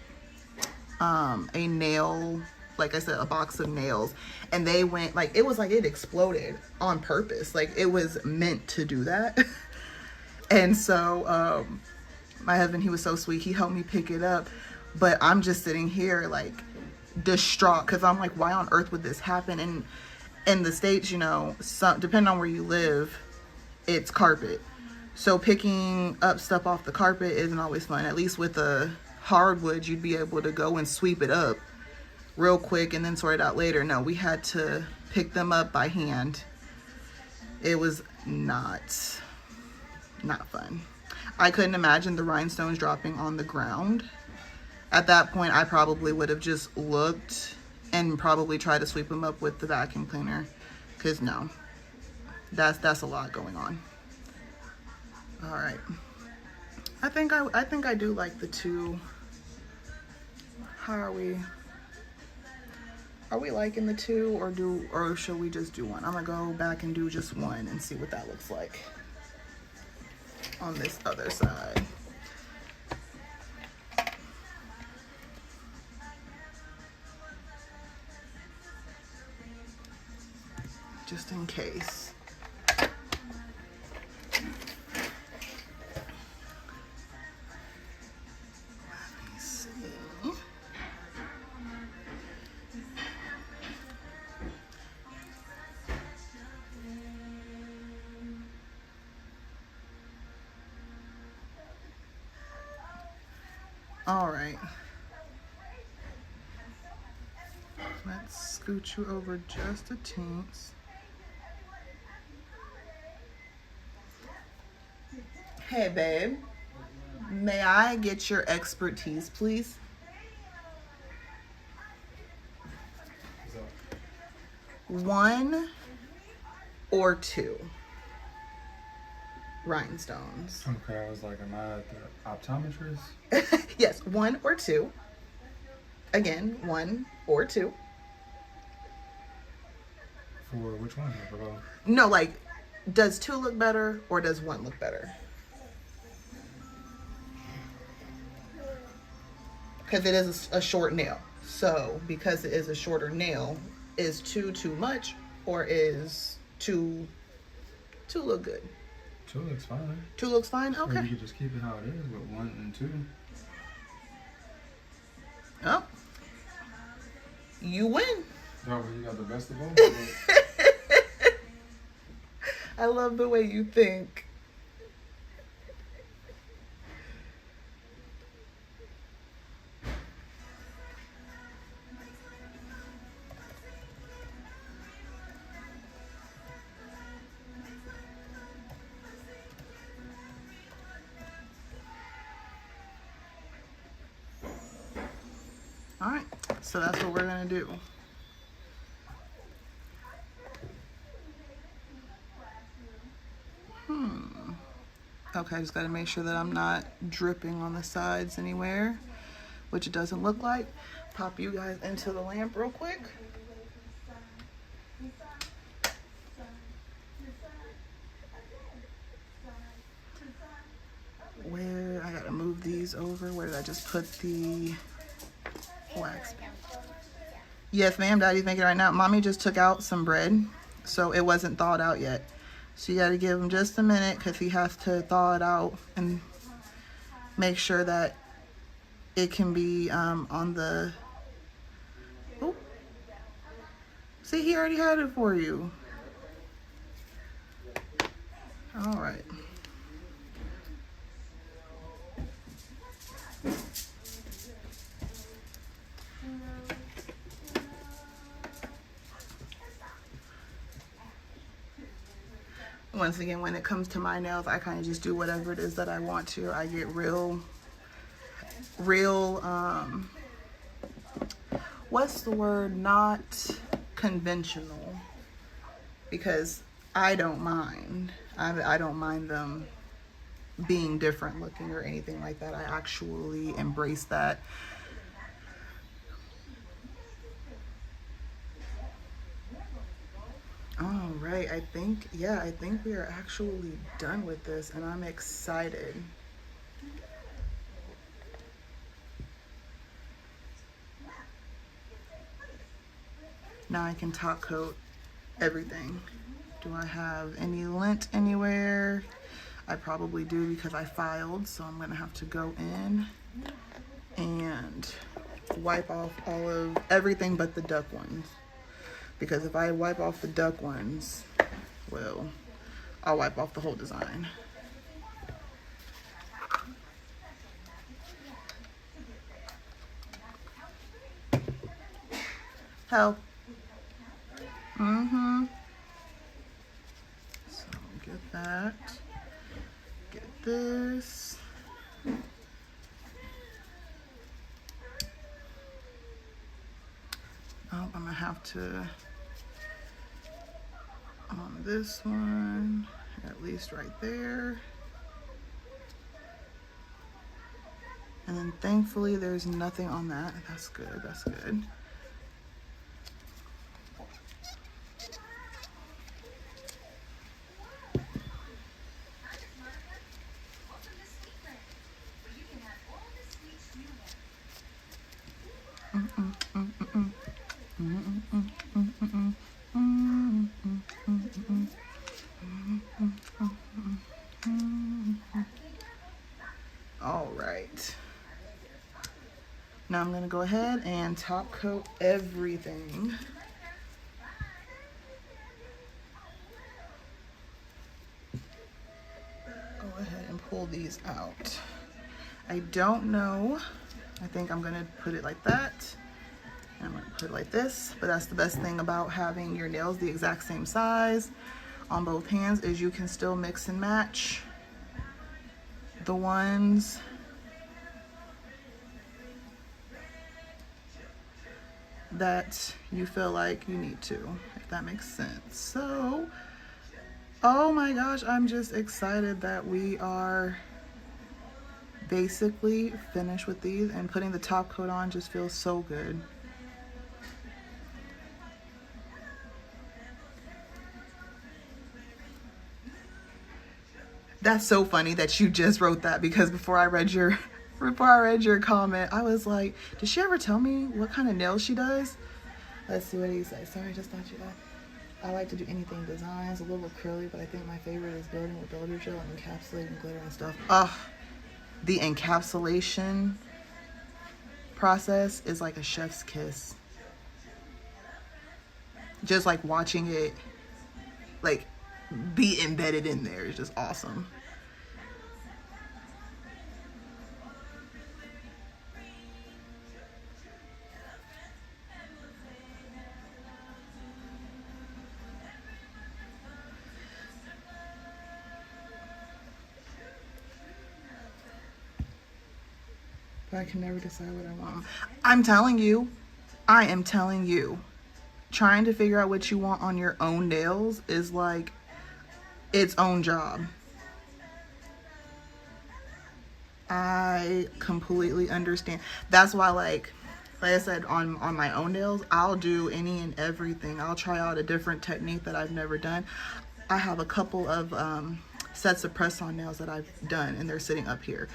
a nail, like I said, a box of nails, and they went like, it was like it exploded on purpose, like it was meant to do that. And so my husband, he was so sweet, he helped me pick it up, but I'm just sitting here like distraught, because I'm like, why on earth would this happen? And in the States, you know, some, depending on where you live, it's carpet, so picking up stuff off the carpet isn't always fun. At least with the hardwood, you'd be able to go and sweep it up real quick and then sort it out later. No, we had to pick them up by hand. It was not fun. I couldn't imagine the rhinestones dropping on the ground. At that point, I probably would have just looked and probably tried to sweep them up with the vacuum cleaner, because no, that's a lot going on. All right, I think I do like the two. How are we liking the two, or should we just do one? I'm gonna go back and do just one and see what that looks like on this other side. Just in case. Let me see. All right. Let's scoot you over just a teens. Hey, babe. May I get your expertise, please? One or two rhinestones. Okay, I was like, am I at the optometrist? Yes, one or two. Again, one or two. For which one? For both? No, like, does two look better or does one look better? Because it is a short nail. So, because it is a shorter nail, is two too much, or is two look good? Two looks fine. Two looks fine? Or Okay. you could just keep it how it is with one and two. Oh. You win. Oh, well, you got the best of both. I love the way you think. All right, so that's what we're gonna do. Okay, I just gotta make sure that I'm not dripping on the sides anywhere, which it doesn't look like. Pop you guys into the lamp real quick. Where, I gotta move these over. Where did I just put the wax? Yes, ma'am, Daddy's making it right now. Mommy just took out some bread, so it wasn't thawed out yet. So you gotta give him just a minute because he has to thaw it out and make sure that it can be on the... Oh. See, he already had it for you. All right. Once again, when it comes to my nails, I kind of just do whatever it is that I want to. I get real, what's the word? Not conventional, because I don't mind. I don't mind them being different looking or anything like that. I actually embrace that. All right, I think we are actually done with this, and I'm excited. Now I can top coat everything. Do I have any lint anywhere? I probably do because I filed, so I'm gonna have to go in and wipe off all of everything but the duck ones. Because if I wipe off the duck ones, well, I'll wipe off the whole design. Help. So get that. Get this. Oh, I'm gonna have to on this one, at least right there. And then thankfully there's nothing on that. That's good, that's good. All right. Now I'm gonna go ahead and top coat everything. Go ahead and pull these out. I don't know. I think I'm gonna put it like that. I'm gonna put it like this, but that's the best thing about having your nails the exact same size on both hands is you can still mix and match the ones that you feel like you need to, if that makes sense. So, oh my gosh, I'm just excited that we are basically finished with these, and putting the top coat on just feels so good. That's so funny that you just wrote that, because before I read your comment, I was like, did she ever tell me what kind of nails she does? Let's see what he says. Sorry, I just thought you liked. I like to do anything designs, a little curly, but I think my favorite is building with builder gel and encapsulating glitter and stuff. The encapsulation process is like a chef's kiss. Just like watching it like be embedded in there is just awesome. But I can never decide what I want. I'm telling you, I am telling you, trying to figure out what you want on your own nails is like its own job. I completely understand. That's why, like I said, on my own nails, I'll do any and everything. I'll try out a different technique that I've never done. I have a couple of sets of press-on nails that I've done, and they're sitting up here.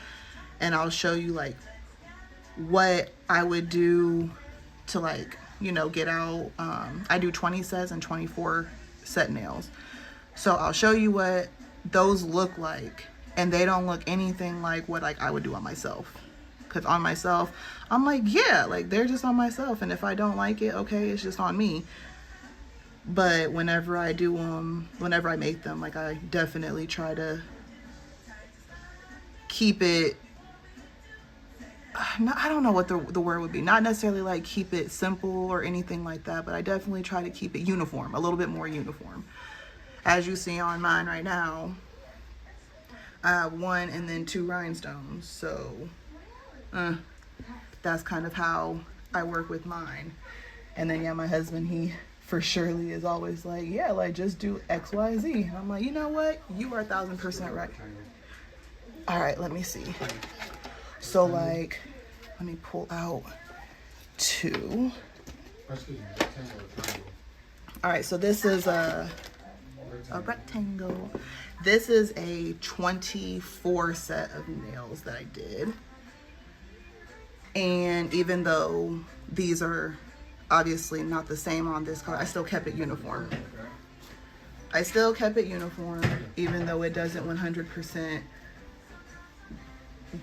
And I'll show you like what I would do to, like, you know, get out. I do 20 sets and 24 set nails. So I'll show you what those look like, and they don't look anything like what like I would do on myself. Because on myself, I'm like, yeah, like they're just on myself, and if I don't like it, okay, it's just on me. But whenever I do them, whenever I make them, like I definitely try to keep it, I don't know what the word would be. Not necessarily like keep it simple or anything like that, but I definitely try to keep it uniform, a little bit more uniform. As you see on mine right now, I have 1 and then 2 rhinestones. So that's kind of how I work with mine. And then yeah, my husband, he for Shirley is always like, yeah, like just do X, Y, Z. And I'm like, you know what? You are 1,000% right. All right, let me see. So like, let me pull out 2. All right, so this is a rectangle. This is a 24 set of nails that I did. And even though these are obviously not the same on this card, I still kept it uniform. I still kept it uniform, even though it doesn't 100%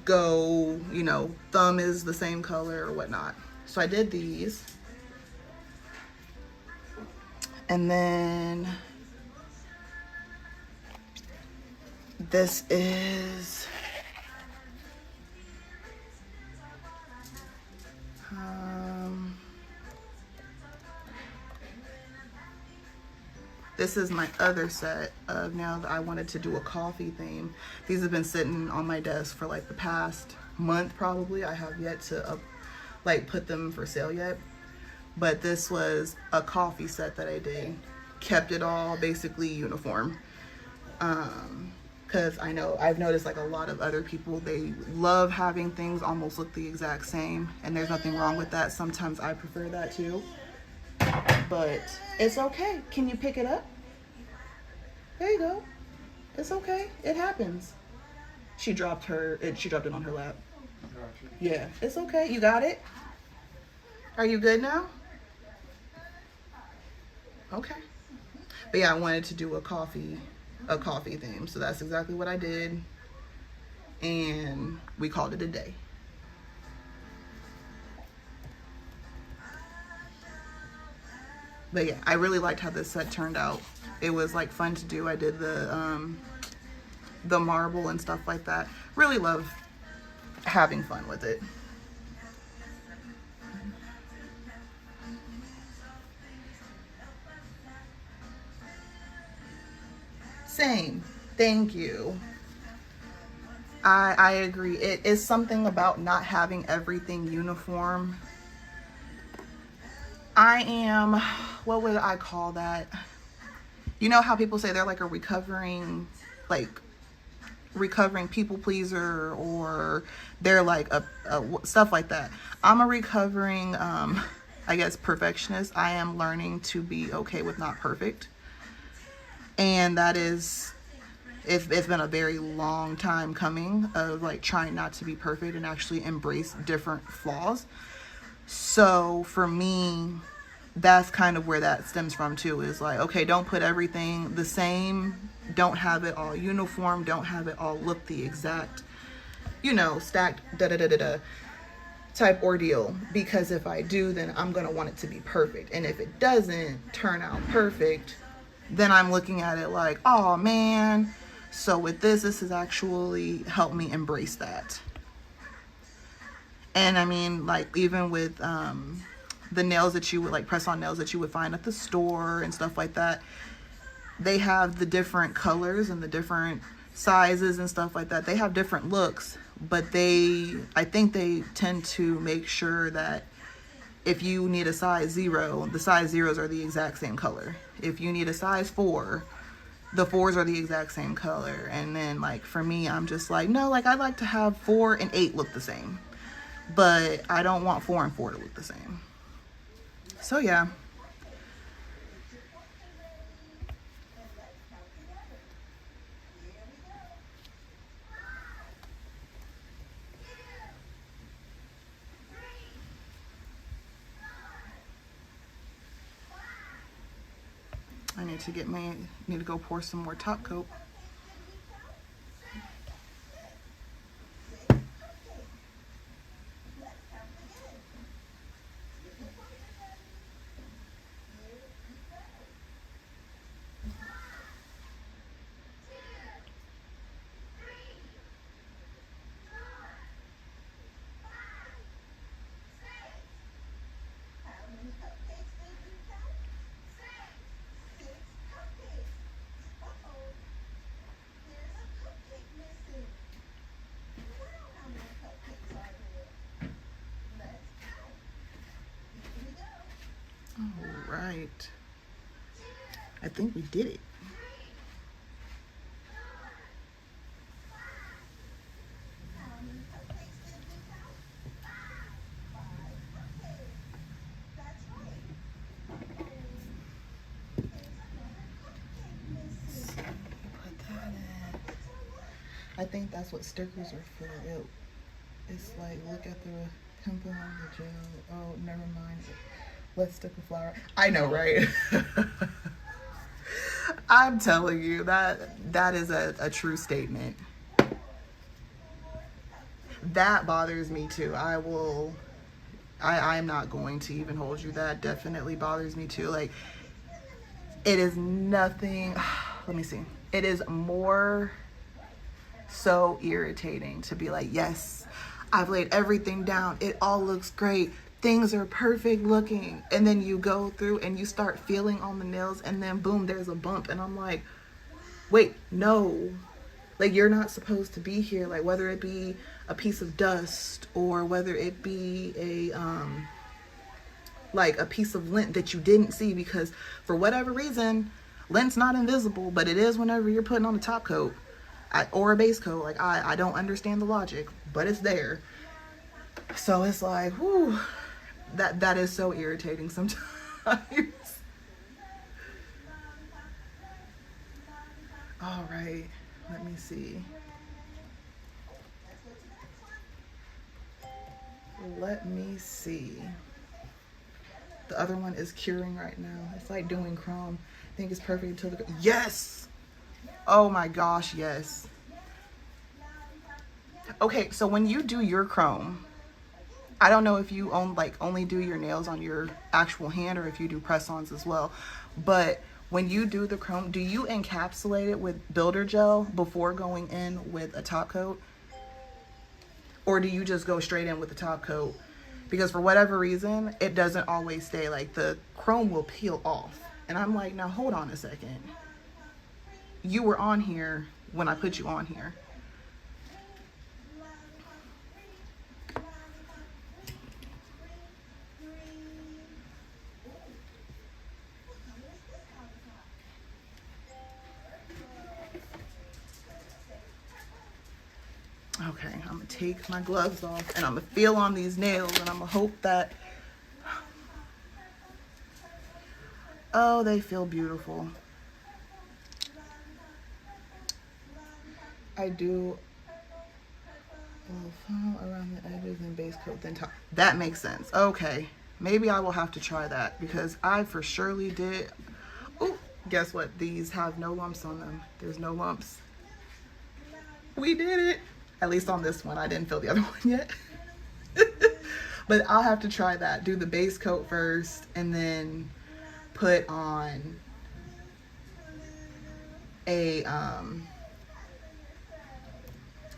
go, you know, thumb is the same color or whatnot. So I did these. And then this is this is my other set of nails. I wanted to do a coffee theme. These have been sitting on my desk for like the past month probably. I have yet to like put them for sale yet. But this was a coffee set that I did. Kept it all basically uniform. Because I know I've noticed like a lot of other people, they love having things almost look the exact same. And there's nothing wrong with that. Sometimes I prefer that too. But it's okay. Can you pick it up? There you go. It's okay. It happens. She dropped it on her lap. Yeah, it's okay. You got it? Are you good now? Okay. But yeah, I wanted to do a coffee theme. So that's exactly what I did. And we called it a day. But yeah, I really liked how this set turned out. It was like fun to do. I did the marble and stuff like that. Really love having fun with it. Same. Thank you. I agree. It is something about not having everything uniform. I am, what would I call that? You know how people say they're like a recovering people pleaser, or they're like a stuff like that. I'm a recovering, I guess, perfectionist. I am learning to be okay with not perfect. And that is, it's been a very long time coming of like trying not to be perfect and actually embrace different flaws. So for me, that's kind of where that stems from too, is like, okay, don't put everything the same. Don't have it all uniform. Don't have it all look the exact, you know, stacked type ordeal. Because if I do, then I'm going to want it to be perfect. And if it doesn't turn out perfect, then I'm looking at it like, oh man. So with this has actually helped me embrace that. And I mean, like, even with the nails that you would, like press-on nails that you would find at the store and stuff like that, they have the different colors and the different sizes and stuff like that. They have different looks, but I think they tend to make sure that if you need a size 0, the size 0s are the exact same color. If you need a size 4, the 4s are the exact same color. And then, like, for me, I'm just like, no, like, I like to have 4 and 8 look the same. But I don't want 4 and 4 to look the same. So, yeah. I need to go pour some more top coat. All right. I think we did it. Put that in. I think that's what stickers are for. It's like, look at the pimple on the gel. Oh, never mind. Let's stick a flower. I know, right? I'm telling you, that is a true statement. That bothers me too. I'm not going to even hold you. That definitely bothers me too. Like, it is nothing. Let me see. It is more so irritating to be like, yes, I've laid everything down. It all looks great. Things are perfect looking. And then you go through and you start feeling on the nails and then boom, there's a bump. And I'm like, wait, no. Like, you're not supposed to be here. Like, whether it be a piece of dust or whether it be like a piece of lint that you didn't see, because for whatever reason, lint's not invisible, but it is whenever you're putting on a top coat or a base coat. Like, I don't understand the logic, but it's there. So it's like, whew, that is so irritating sometimes. All right, let me see. Let me see. The other one is curing right now. It's like doing chrome. I think it's perfect until the, yes! Oh my gosh, yes. Okay, so when you do your chrome, I don't know if you only do your nails on your actual hand or if you do press-ons as well, but when you do the chrome, do you encapsulate it with builder gel before going in with a top coat? Or do you just go straight in with the top coat? Because for whatever reason, it doesn't always stay. Like, the chrome will peel off. And I'm like, now hold on a second. You were on here when I put you on here. Okay, I'm gonna take my gloves off and I'm gonna feel on these nails and I'm gonna hope that, oh, they feel beautiful. I do around the edges and base coat then top. That makes sense. Okay, maybe I will have to try that because I for surely did. Oh, guess what? These have no lumps on them. There's no lumps. We did it. At least on this one. I didn't feel the other one yet. But I'll have to try that. Do the base coat first and then put on a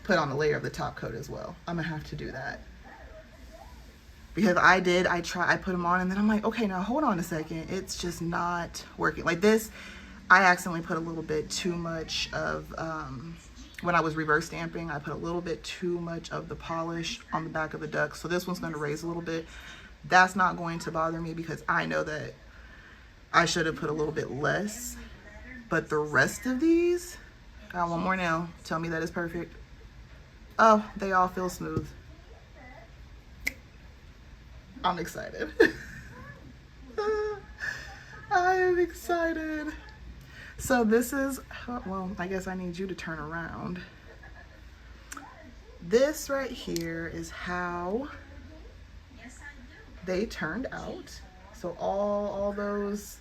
layer of the top coat as well. I'm gonna have to do that. Because I put them on and then I'm like, okay, now hold on a second. It's just not working. Like this, I accidentally put a little bit too much of, when I was reverse stamping, I put a little bit too much of the polish on the back of the duck. So this one's going to raise a little bit. That's not going to bother me because I know that I should have put a little bit less. But the rest of these, got one more nail. Tell me that is perfect. Oh, they all feel smooth. I'm excited. I am excited. So this is, well, I guess I need you to turn around. This right here is how they turned out. So all those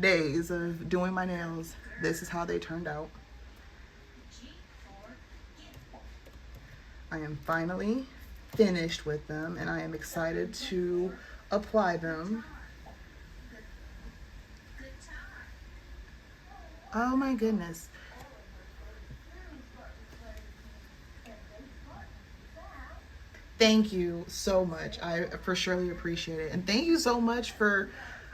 days of doing my nails, this is how they turned out. I am finally finished with them and I am excited to apply them. Oh my goodness. Thank you so much. I for surely appreciate it. And thank you so much for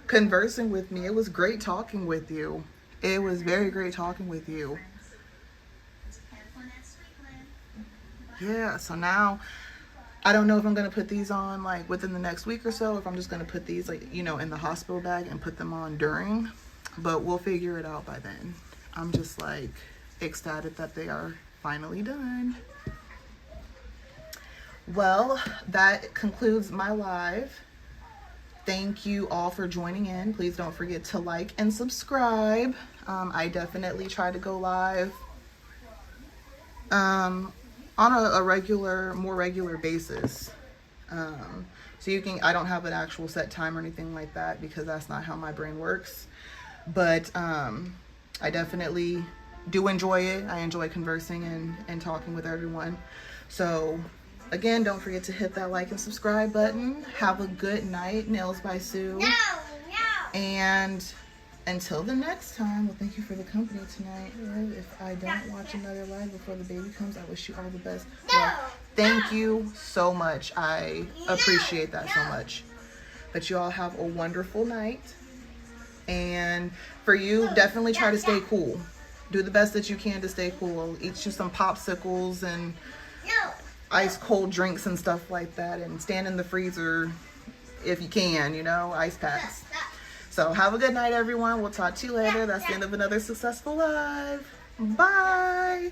conversing with me. It was great talking with you. It was very great talking with you. Yeah, so now I don't know if I'm going to put these on like within the next week or so, if I'm just going to put these like, you know, in the hospital bag and put them on during but we'll figure it out by then. I'm just like ecstatic that they are finally done. Well, that concludes my live. Thank you all for joining in. Please don't forget to like and subscribe. I definitely try to go live on a more regular basis. So you can, I don't have an actual set time or anything like that because that's not how my brain works. But I definitely do enjoy it. I enjoy conversing and talking with everyone. So again, don't forget to hit that like and subscribe button. Have a good night. Nails by Sue. No. And until the next time, well, thank you for the company tonight. If I don't watch another live before the baby comes, I wish you all the best. Well, thank you so much. I appreciate that so much. But you all have a wonderful night. And for you, definitely try to stay cool. Do the best that you can to stay cool. Eat you some popsicles and ice cold drinks and stuff like that. And stand in the freezer if you can, you know, ice packs. So have a good night, everyone. We'll talk to you later. That's the end of another successful live. Bye.